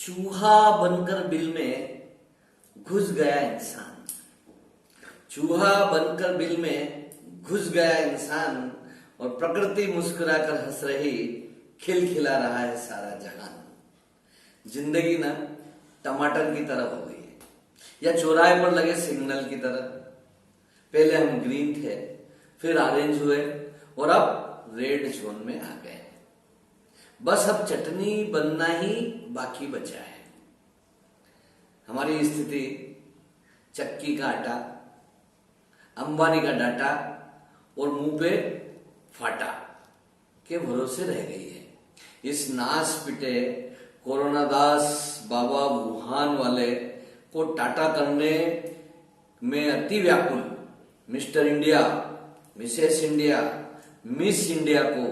चूहा बनकर बिल में घुस गया इंसान। चूहा बनकर बिल में घुस गया इंसान और प्रकृति मुस्कुराकर हंस रही, खिलखिला रहा है सारा जहान। जिंदगी ना टमाटर की तरह हो गई है या चौराहे पर लगे सिग्नल की तरह। पहले हम ग्रीन थे, फिर ऑरेंज हुए और अब रेड जोन में आ गए। बस अब चटनी बनना ही बाकी बचा है। हमारी स्थिति चक्की का आटा, अंबानी का डाटा और मुंह पे फाटा के भरोसे रह गई है। इस नाश पिटे कोरोना दास बाबा वुहान वाले को टाटा करने में अति व्याकुल mister India, Mrs India, miss India को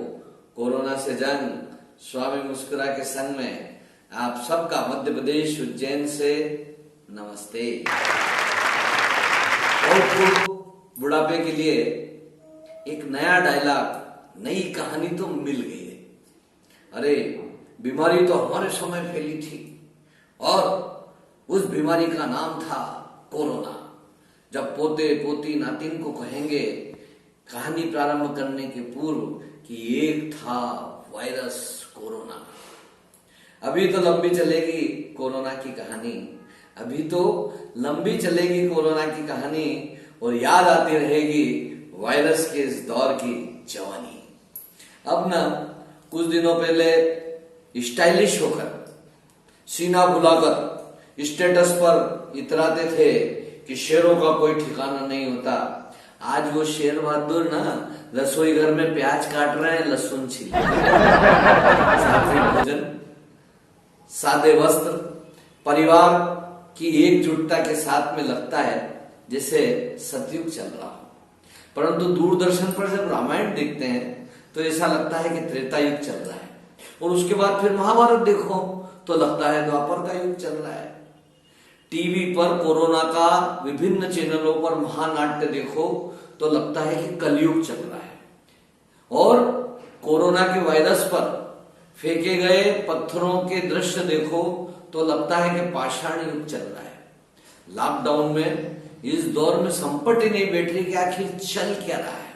कोरोना से जंग स्वामी मुस्कुरा के संग में आप सबका मध्य प्रदेश उज्जैन से नमस्ते। और बुढ़ापे के लिए एक नया डायलॉग, नई कहानी तो मिल गई है। अरे बीमारी तो हमारे समय फैली थी और उस बीमारी का नाम था कोरोना। जब पोते पोती नातिन को कहेंगे कहानी प्रारंभ करने के पूर्व कि एक था वायरस कोरोना। अभी तो लंबी चलेगी कोरोना की कहानी, अभी तो लंबी चलेगी कोरोना की कहानी और याद आती रहेगी वायरस के इस दौर की जवानी। अब ना कुछ दिनों पहले स्टाइलिश होकर, सीना बुलाकर स्टेटस पर इतराते थे कि शेरों का कोई ठिकाना नहीं होता। आज वो शेर बहादुर ना रसोई घर में प्याज काट रहे हैं, लहसुन छील सात्विक भोजन, सादे वस्त्र, परिवार की एकजुटता के साथ में लगता है जैसे सतयुग चल रहा हो। परंतु दूरदर्शन पर जब रामायण देखते हैं तो ऐसा लगता है कि त्रेता युग चल रहा है, और उसके बाद फिर महाभारत देखो तो लगता है द्वापर का युग चल रहा है। टीवी पर कोरोना का विभिन्न चैनलों पर महानाट्य देखो तो लगता है कि कलयुग चल रहा है, और कोरोना के वायरस पर फेंके गए पत्थरों के दृश्य देखो तो लगता है कि पाषाण युग चल रहा है। लॉकडाउन में इस दौर में संपट ही नहीं बैठ रही कि आखिर चल क्या रहा है।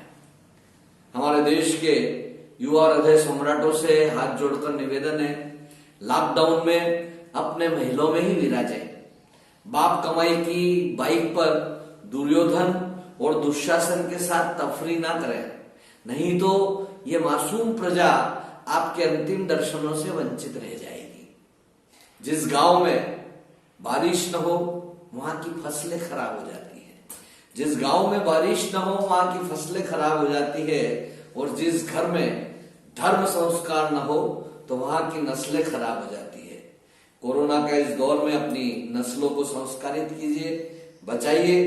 हमारे देश के युवा हृदय सम्राटों से हाथ जोड़कर निवेदन है, लॉकडाउन में अपने महलों में ही विराजे। बाप कमाई की बाइक पर दुर्योधन और दुशासन के साथ तफरी ना करें, नहीं तो ये मासूम प्रजा आपके अंतिम दर्शनों से वंचित रह जाएगी। जिस गांव में बारिश न हो वहां की फसलें खराब हो जाती है, जिस गांव में बारिश न हो वहां की फसलें खराब हो जाती है, और जिस घर में धर्म संस्कार न हो तो वहां की नस्लें खराब हो जाती है। कोरोना के इस दौर में अपनी नस्लों को संस्कारित कीजिए, बचाइए,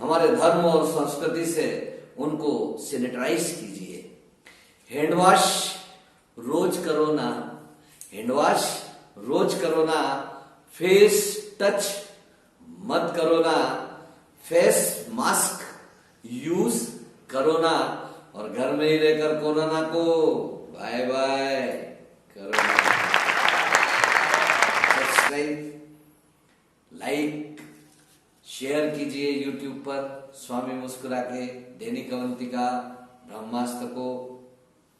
हमारे धर्म और संस्कृति से उनको सैनिटाइज कीजिए। हैंड वॉश रोज करो ना, हैंड वॉश रोज करो ना, फेस टच मत करो ना, फेस मास्क यूज करो ना, और घर में ही रहकर कोरोना को बाय बाय करो ना। सब्सक्राइब, लाइक, शेयर कीजिए यूट्यूब पर स्वामी मुस्कुरा के, दैनिक अवंतिका, ब्रह्मास्त्र को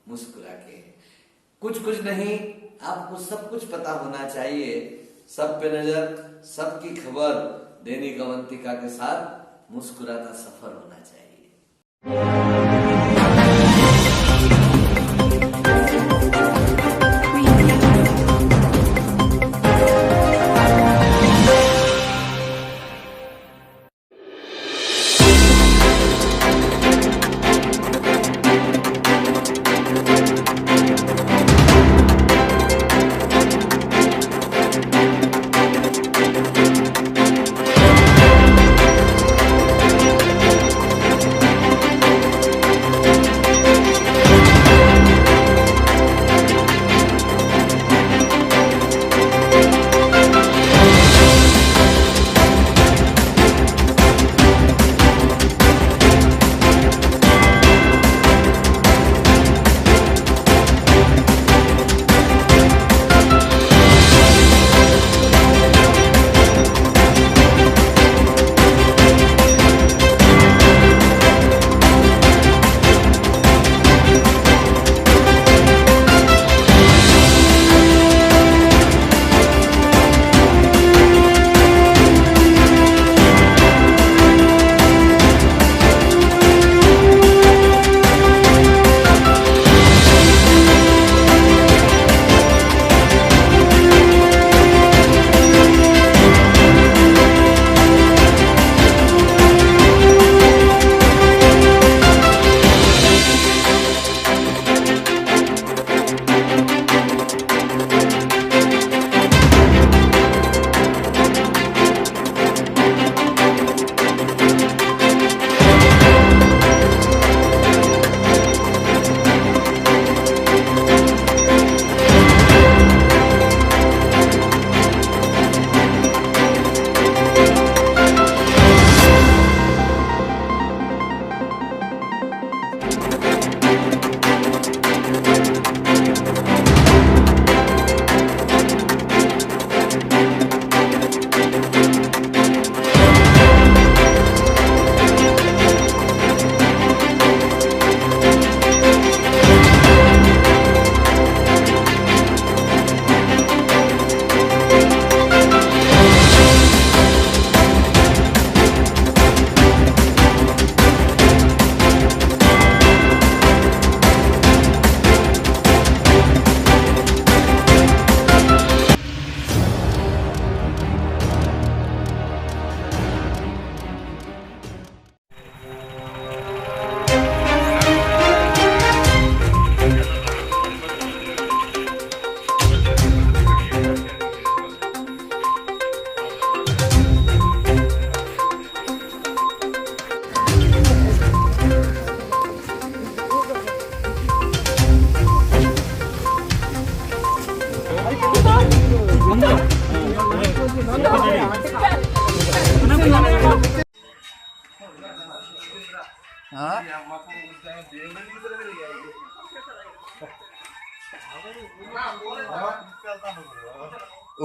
मुस्कुरा के। कुछ नहीं, आपको सब कुछ पता होना चाहिए। सब पे नजर, सबकी खबर, दैनिक अवंतिका के साथ मुस्कुराता सफर होना चाहिए।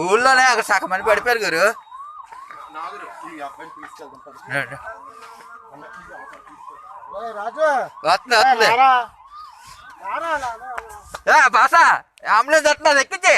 ఊళ్ళోనే అక్కడ సగం మంది పడిపోయారు గురు. వస్తుంది బాసా అంబులెన్స్ వస్తున్నది ఎక్కించి.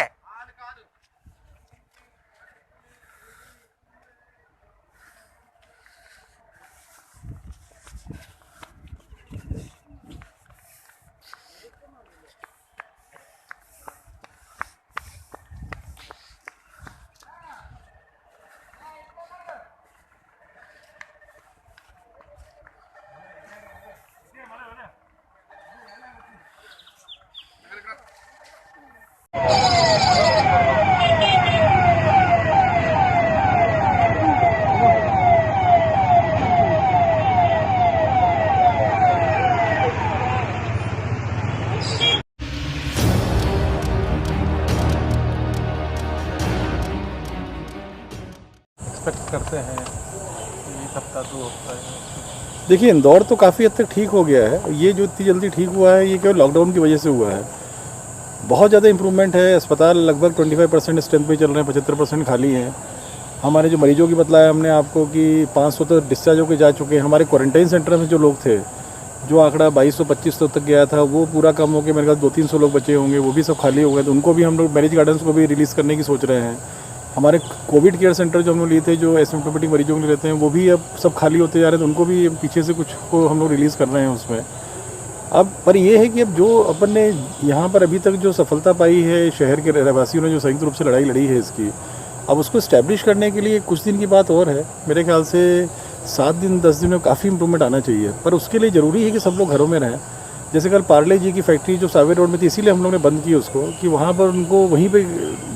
एक्सपेक्ट करते हैं एक हफ्ता 2 हफ्ता। देखिए इंदौर तो काफ़ी हद तक ठीक हो गया है। ये जो इतनी जल्दी ठीक हुआ है ये केवल लॉकडाउन की वजह से हुआ है। बहुत ज़्यादा इम्प्रूवमेंट है। अस्पताल लगभग 25% स्ट्रेंथ पे चल रहे हैं, 75% खाली हैं। हमारे जो मरीजों की बतलाया हमने आपको कि 500 तो डिस्चार्ज होकर जा चुके हैं। हमारे क्वारंटाइन सेंटर में जो लोग थे, जो आंकड़ा 2200-2500 तक गया था, वो पूरा कम होकर मेरे ख्याल 200-300 लोग बचे होंगे, वो भी सब खाली हो गए। तो उनको भी हम लोग मैरिज गार्डन्स को भी रिलीज़ करने की सोच रहे हैं। हमारे कोविड केयर सेंटर जो हम लोग लिए थे, जो एसिम्प्टोमेटिक मरीजों के लिए रहते हैं, वो भी अब सब खाली होते जा रहे हैं। तो उनको भी पीछे से कुछ को हम लोग रिलीज़ कर रहे हैं उसमें। अब पर ये है कि अब जो अपन ने यहाँ पर अभी तक जो सफलता पाई है, शहर के रहवासियों ने जो संयुक्त रूप से लड़ाई लड़ी है इसकी, अब उसको इस्टेब्लिश करने के लिए कुछ दिन की बात और है। मेरे ख्याल से 7 दिन 10 दिन में काफ़ी इंप्रूवमेंट आना चाहिए। पर उसके लिए ज़रूरी है कि सब लोग घरों में रहें। जैसे कल पार्ले जी की फैक्ट्री जो सावे रोड में थी, इसीलिए हम लोग ने बंद की उसको, कि वहाँ पर उनको वहीं पे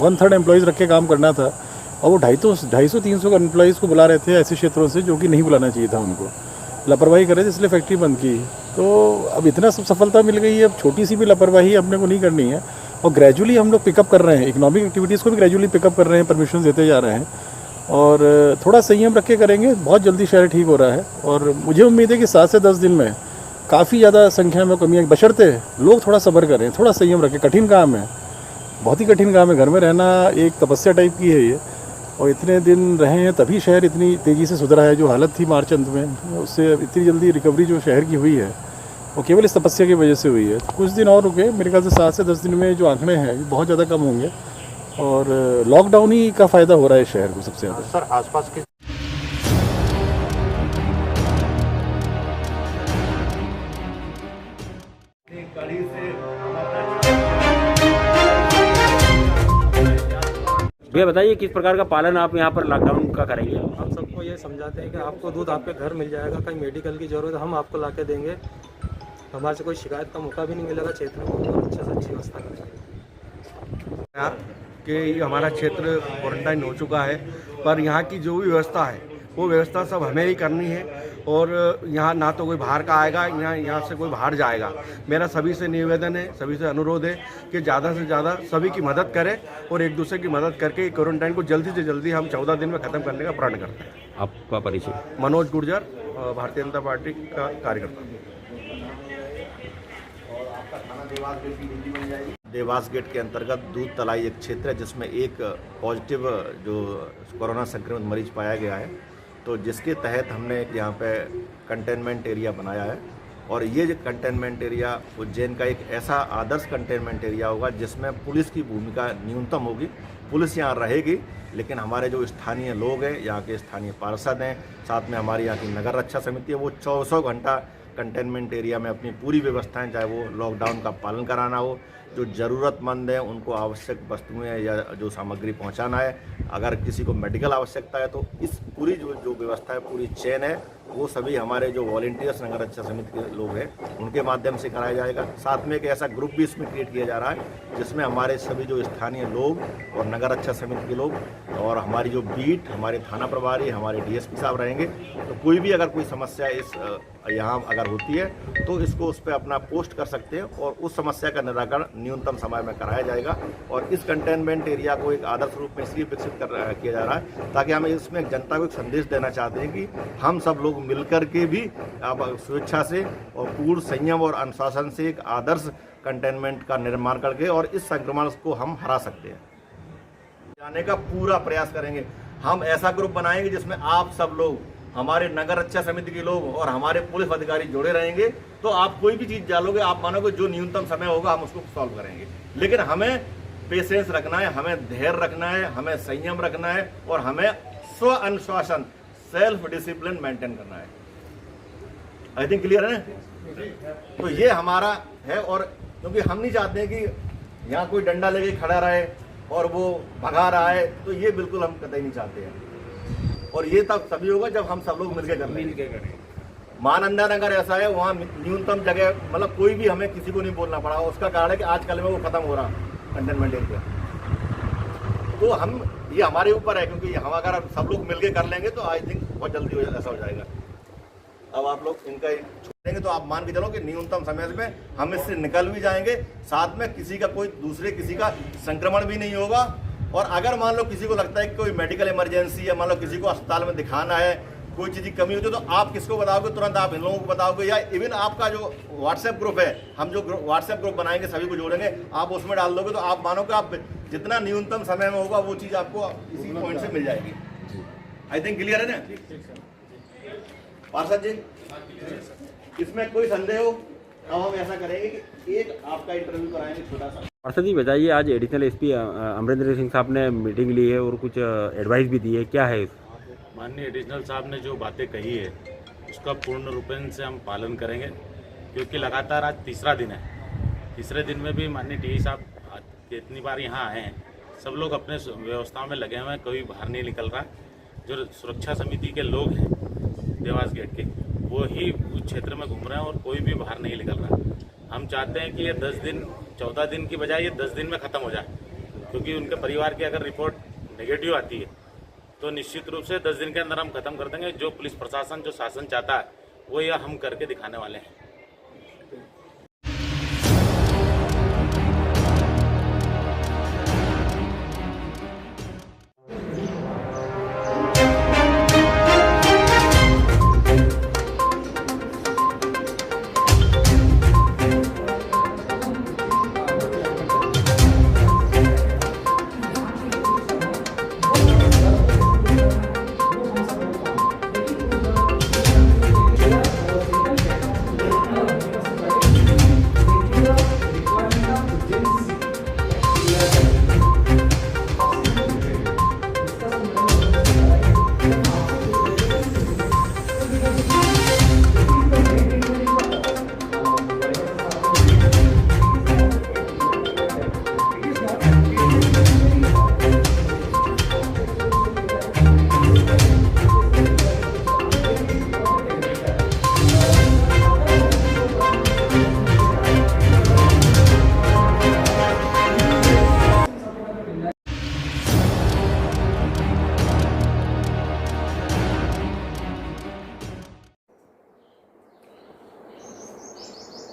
1/3 एम्प्लॉयज़ रख के काम करना था। और वो 250-300 एम्प्लॉयज़ को बुला रहे थे ऐसे क्षेत्रों से जो कि नहीं बुलाना चाहिए था उनको, लापरवाही कर रहे थे, इसलिए फैक्ट्री बंद की। तो अब इतना सब सफलता मिल गई है, अब छोटी सी भी लापरवाही अपने को नहीं करनी है। और ग्रेजुअली हम लोग पिकअप कर रहे हैं, इकोनॉमिक एक्टिविटीज़ को भी ग्रेजुअली पिकअप कर रहे हैं, परमिशन देते जा रहे हैं। और थोड़ा संयम रख के करेंगे, बहुत जल्दी शहर ठीक हो रहा है। और मुझे उम्मीद है कि 7 से 10 दिन में काफ़ी ज़्यादा संख्या में कमी है, बशर्ते लोग थोड़ा सब्र करें, थोड़ा संयम रखें। कठिन काम है, बहुत ही कठिन काम है। घर में रहना एक तपस्या टाइप की है ये, और इतने दिन रहे हैं तभी शहर इतनी तेज़ी से सुधरा है। जो हालत थी मार्च अंत में, उससे इतनी जल्दी रिकवरी जो शहर की हुई है वो केवल इस तपस्या की वजह से हुई है। तो कुछ दिन और रुके, मेरे ख्याल से 7 से 10 दिन में जो आंकड़े हैं ये बहुत ज़्यादा कम होंगे। और लॉकडाउन ही का फ़ायदा हो रहा है शहर को सबसे ज़्यादा। सर आसपास के भैया बताइए किस प्रकार का पालन आप यहाँ पर लॉकडाउन का करेंगे? हम सबको ये समझाते हैं कि आपको दूध आपके घर मिल जाएगा, कहीं मेडिकल की ज़रूरत है हम आपको ला के देंगे। हमारे से कोई शिकायत का मौका भी नहीं मिलेगा। क्षेत्र में बहुत अच्छे से अच्छी व्यवस्था करेंगे कि ये हमारा क्षेत्र क्वारंटाइन हो चुका है, पर यहाँ की जो भी व्यवस्था है वो व्यवस्था सब हमें ही करनी है। और यहाँ ना तो कोई बाहर का आएगा, यहाँ से कोई बाहर जाएगा। मेरा सभी से निवेदन है, सभी से अनुरोध है कि ज़्यादा से ज़्यादा सभी की मदद करें और एक दूसरे की मदद करके क्वारंटाइन को जल्दी से जल्दी हम 14 दिन में ख़त्म करने का प्रण करते हैं। आपका परिचय? मनोज गुर्जर, भारतीय जनता पार्टी का कार्यकर्ता। देवास गेट के अंतर्गत दूध तलाई एक क्षेत्र है जिसमें एक पॉजिटिव जो कोरोना संक्रमित मरीज पाया गया है, तो जिसके तहत हमने यहाँ पे कंटेनमेंट एरिया बनाया है। और ये जो कंटेनमेंट एरिया उज्जैन का एक ऐसा आदर्श कंटेनमेंट एरिया होगा जिसमें पुलिस की भूमिका न्यूनतम होगी। पुलिस यहाँ रहेगी, लेकिन हमारे जो स्थानीय लोग हैं, यहाँ के स्थानीय पार्षद हैं, साथ में हमारी यहाँ की नगर रक्षा समिति है, वो 24 घंटा कंटेनमेंट एरिया में अपनी पूरी व्यवस्थाएं, चाहे वो लॉकडाउन का पालन कराना हो, जो ज़रूरतमंद है उनको आवश्यक वस्तुएं या जो सामग्री पहुंचाना है, अगर किसी को मेडिकल आवश्यकता है तो इस पूरी जो व्यवस्था है, पूरी चेन है, वो सभी हमारे जो वॉलंटियर्स नगर रक्षा समिति के लोग हैं उनके माध्यम से कराया जाएगा। साथ में एक ऐसा ग्रुप भी इसमें क्रिएट किया जा रहा है जिसमें हमारे सभी जो स्थानीय लोग और नगर रक्षा समिति के लोग और हमारी जो बीट, हमारे थाना प्रभारी, हमारे डीएसपी साहब रहेंगे। तो कोई भी अगर कोई समस्या यहाँ अगर होती है तो इसको उस पर अपना पोस्ट कर सकते हैं और उस समस्या का निराकरण न्यूनतम समय में कराया जाएगा। और इस कंटेनमेंट एरिया को एक आदर्श रूप में इसलिए विकसित किया जा रहा है ताकि हम इसमें जनता को एक संदेश देना चाहते हैं कि हम सब लोग मिलकर के भी अब स्वेच्छा से और पूर्ण संयम और अनुशासन से एक आदर्श कंटेनमेंट का निर्माण करके और इस संक्रमण को हम हरा सकते हैं। जाने का पूरा प्रयास करेंगे। हम ऐसा ग्रुप बनाएंगे जिसमें आप सब लोग, हमारे नगर रक्षा समिति के लोग और हमारे पुलिस अधिकारी जुड़े रहेंगे। तो आप कोई भी चीज़ डालोगे, आप मानोगे जो न्यूनतम समय होगा हम उसको सॉल्व करेंगे। लेकिन हमें पेशेंस रखना है, हमें धैर्य रखना है, हमें संयम रखना है और हमें स्व अनुशासन, सेल्फ डिसिप्लिन मेंटेन करना है। आई थिंक क्लियर है ना? तो ये हमारा है। और क्योंकि हम नहीं चाहते हैं कि यहाँ कोई डंडा लेके खड़ा रहे और वो भगा रहा है, तो ये बिल्कुल हम कतई नहीं चाहते हैं। और ये तब तभी होगा जब हम सब लोग मिलकर करें। महानंदा नगर ऐसा है, वहाँ न्यूनतम जगह, मतलब कोई भी हमें किसी को नहीं बोलना पड़ा। उसका कारण है कि आजकल में वो खत्म हो रहा कंटेनमेंट एरिया। तो हम, ये हमारे ऊपर है, क्योंकि हम अगर सब लोग मिलकर कर लेंगे तो आई थिंक बहुत जल्दी ऐसा हो जाएगा। अब आप लोग इनका छोड़ेंगे तो आप मान के चलो कि न्यूनतम समय में हम इससे निकल भी जाएंगे। साथ में किसी का कोई दूसरे किसी का संक्रमण भी नहीं होगा। और अगर मान लो किसी को लगता है कि कोई मेडिकल इमरजेंसी है, मान लो किसी को अस्पताल में दिखाना है, कोई चीज़ की कमी होती है, तो आप किसको बताओगे? तुरंत आप इन लोगों को बताओगे। या इवन आपका जो व्हाट्सएप ग्रुप है, हम जो व्हाट्सएप ग्रुप बनाएंगे सभी को जोड़ेंगे, आप उसमें डाल दोगे तो आप मानो कि आप जितना न्यूनतम समय में होगा वो चीज़ आपको इसी पॉइंट से मिल जाएगी। आई थिंक क्लियर है ना पार्षद जी? इसमें कोई संदेह हो? अब हम ऐसा करेंगे कि एक आपका इंटरव्यू कराएंगे छोटा सा। पार्षद जी बताइए, आज एडिशनल एसपी अमरिंदर सिंह साहब ने मीटिंग ली है और कुछ एडवाइस भी दी है, क्या है? माननीय एडिशनल साहब ने जो बातें कही है उसका पूर्ण रूपेण से हम पालन करेंगे, क्योंकि लगातार आज तीसरा दिन है। तीसरे दिन में भी माननीय टीआई साहब कितनी बार यहाँ आए हैं, सब लोग अपने व्यवस्थाओं में लगे हुए हैं, कोई बाहर नहीं निकल रहा। जो सुरक्षा समिति के लोग हैं देवास गेट के, वो ही उस क्षेत्र में घूम रहे हैं और कोई भी बाहर नहीं निकल रहा। हम चाहते हैं कि ये 10 दिन 14 दिन की बजाय ये 10 दिन में ख़त्म हो जाए, क्योंकि उनके परिवार की अगर रिपोर्ट नेगेटिव आती है तो निश्चित रूप से 10 दिन के अंदर हम खत्म कर देंगे। जो पुलिस प्रशासन, जो शासन चाहता है वो यह हम करके दिखाने वाले हैं।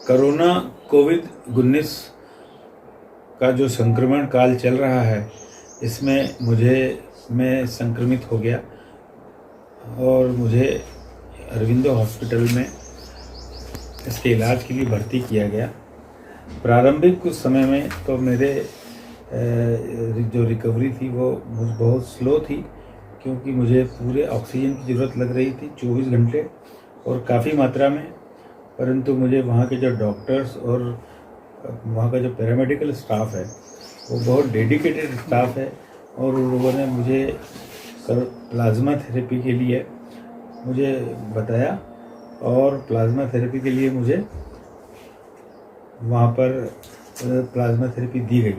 कोरोना कोविड-19 का जो संक्रमण काल चल रहा है, इसमें मैं संक्रमित हो गया और मुझे अरविंदो हॉस्पिटल में इसके इलाज के लिए भर्ती किया गया। प्रारंभिक कुछ समय में तो मेरे जो रिकवरी थी वो बहुत स्लो थी, क्योंकि मुझे पूरे ऑक्सीजन की ज़रूरत लग रही थी 24 घंटे और काफ़ी मात्रा में। परंतु मुझे वहाँ के जो डॉक्टर्स और वहाँ का जो पैरामेडिकल स्टाफ है वो बहुत डेडिकेटेड स्टाफ है और उन लोगों ने मुझे प्लाज्मा थेरेपी के लिए मुझे बताया और प्लाज्मा थेरेपी के लिए मुझे वहाँ पर प्लाज्मा थेरेपी दी गई।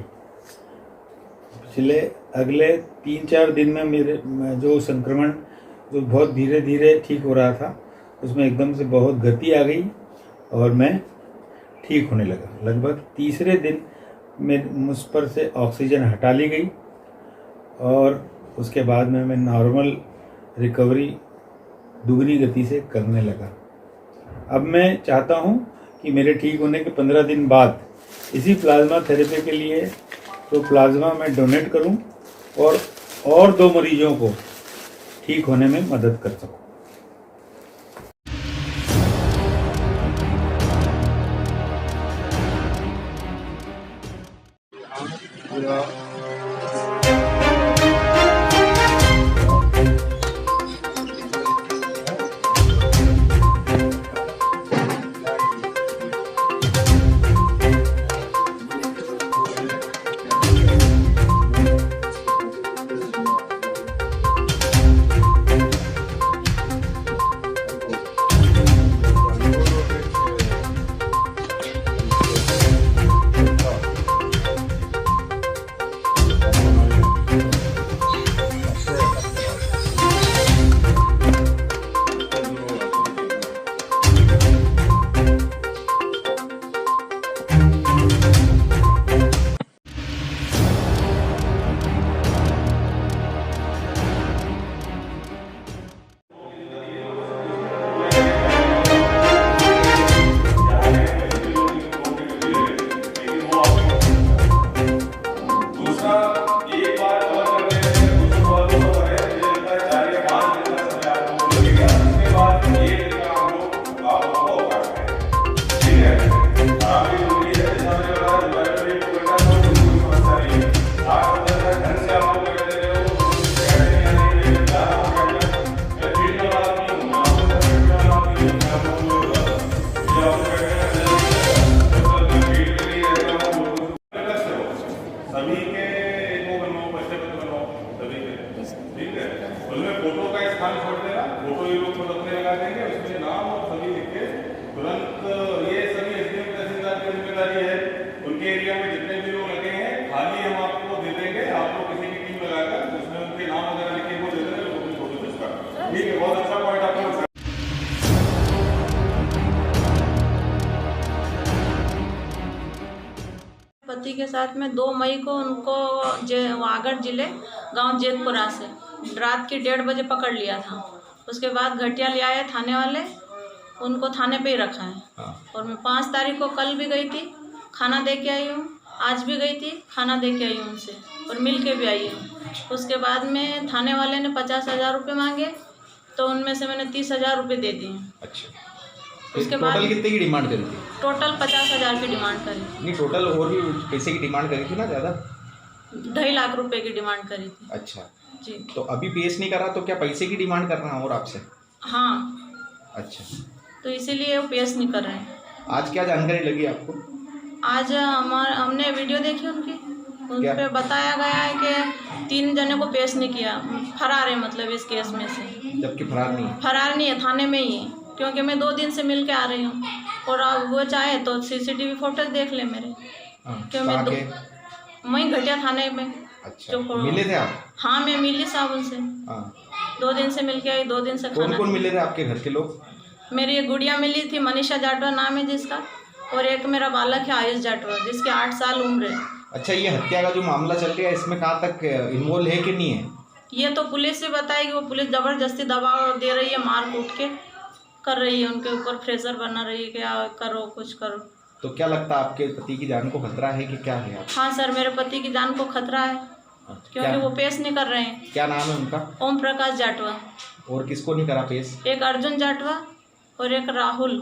अगले 3-4 दिन में मेरे जो संक्रमण जो बहुत धीरे धीरे ठीक हो रहा था, उसमें एकदम से बहुत गति आ गई और मैं ठीक होने लगा। लगभग तीसरे दिन में मुझ पर से ऑक्सीजन हटा ली गई और उसके बाद में मैं नॉर्मल रिकवरी दुगनी गति से करने लगा। अब मैं चाहता हूं कि मेरे ठीक होने के 15 दिन बाद इसी प्लाज्मा थेरेपी के लिए तो प्लाज्मा मैं डोनेट करूं और 2 मरीजों को ठीक होने में मदद कर सकूं। पति के साथ में 2 मई को उनको वागड़ जिले गांव जेतपुरा से रात के 1:30 बजे पकड़ लिया था। उसके बाद घटिया ले आए थाने वाले, उनको थाने पे ही रखा है। और मैं 5 तारीख को कल भी गई थी, खाना दे के आई हूँ, आज भी गई थी, खाना दे के आई हूँ उनसे और मिल के भी आई हूँ। उसके बाद में थाने वाले ने 50,000 रुपये मांगे, तो उनमें से मैंने 30,000 रुपये दे दिए। अच्छा, उसके बाद टोटल कितने की डिमांड करी थी? टोटल 50,000 की डिमांड करी। नहीं, टोटल और भी पैसे की डिमांड करी थी ना ज़्यादा? 2.5 लाख रुपए की डिमांड करी थी। अच्छा जी। तो अभी पेश नहीं करा तो क्या पैसे की डिमांड कर रहा है और आपसे? हाँ। अच्छा, तो इसीलिए वो पेश नहीं कर रहे हैं। आज क्या जानकारी लगी आपको? आज हमने वीडियो देखी उनकी, उन पे बताया गया है कि 3 जने को पेश नहीं किया, फरार है मतलब इस केस में से। जबकि फरार नहीं है? फरार नहीं है, थाने में ही है, क्योंकि मैं 2 दिन से मिल के आ रही हूँ। और अब वो चाहे तो CCTV फोटोज देख ले मेरे। क्यों मैं वहीं घटिया थाने में। अच्छा, मिले थे आप? हाँ, मैं मिली साहब उनसे। 2 दिन से मिल के आई, 2 दिन से खाना। कौन मिले थे आपके घर के लोग? मेरी एक गुड़िया मिली थी, मनीषा जाटवा नाम है जिसका, और एक मेरा बालक है आयुष जाटवा, जिसकी 8 साल उम्र है। अच्छा, ये हत्या का जो मामला चल रहा है, इसमें कहाँ तक इन्वॉल्व है कि नहीं है? ये तो पुलिस भी बताएगी। वो पुलिस ज़बरदस्ती दबाव दे रही है, मार कूट के कर रही है, उनके ऊपर प्रेशर बना रही है कि करो, कुछ करो। तो क्या लगता है आपके पति की जान को खतरा है कि क्या है? हाँ सर, मेरे पति की जान को खतरा है, क्योंकि वो पेश नहीं कर रहे हैं। क्या नाम है उनका? ओम प्रकाश जाटवा। और किसको नहीं करा पेश? एक अर्जुन जाटवा और एक राहुल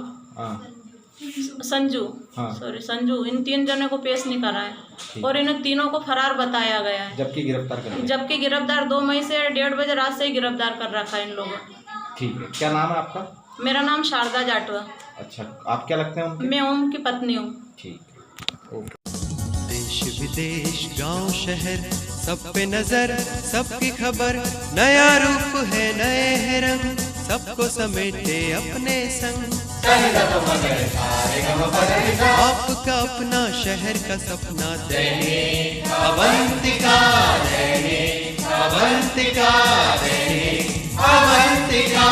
संजू, सॉरी संजू, इन 3 जनों को पेश नहीं करा है और इन तीनों को फरार बताया गया है। जबकि गिरफ्तार 2 मई से 1:30 बजे रात से ही गिरफ्तार कर रखा है इन लोगों ने। ठीक है, क्या नाम है आपका? मेरा नाम शारदा जाटवा। अच्छा, आप क्या लगते हैं उनके? मैं ओम की पत्नी हूँ। ठीक है, ओके। देश विदेश गांव शहर सब पे नजर, सबकी खबर, नया रूप है, नए है रंग, सबको समेटे अपने संग। आपका अपना शहर का सपना, दैनिक अवंतिका, दैनिक अवंतिका, दैनिक अवंतिका।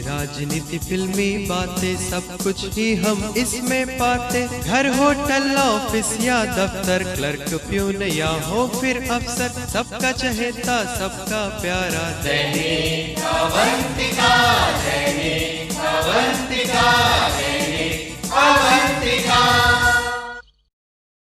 राजनीति, फिल्मी बातें, सब कुछ ही हम इसमें पाते। घर, होटल, ऑफिस या दफ्तर, क्लर्क, प्यून या हो फिर अफसर, सबका चहेता, सबका प्यारा, दैनिक अवंतिका।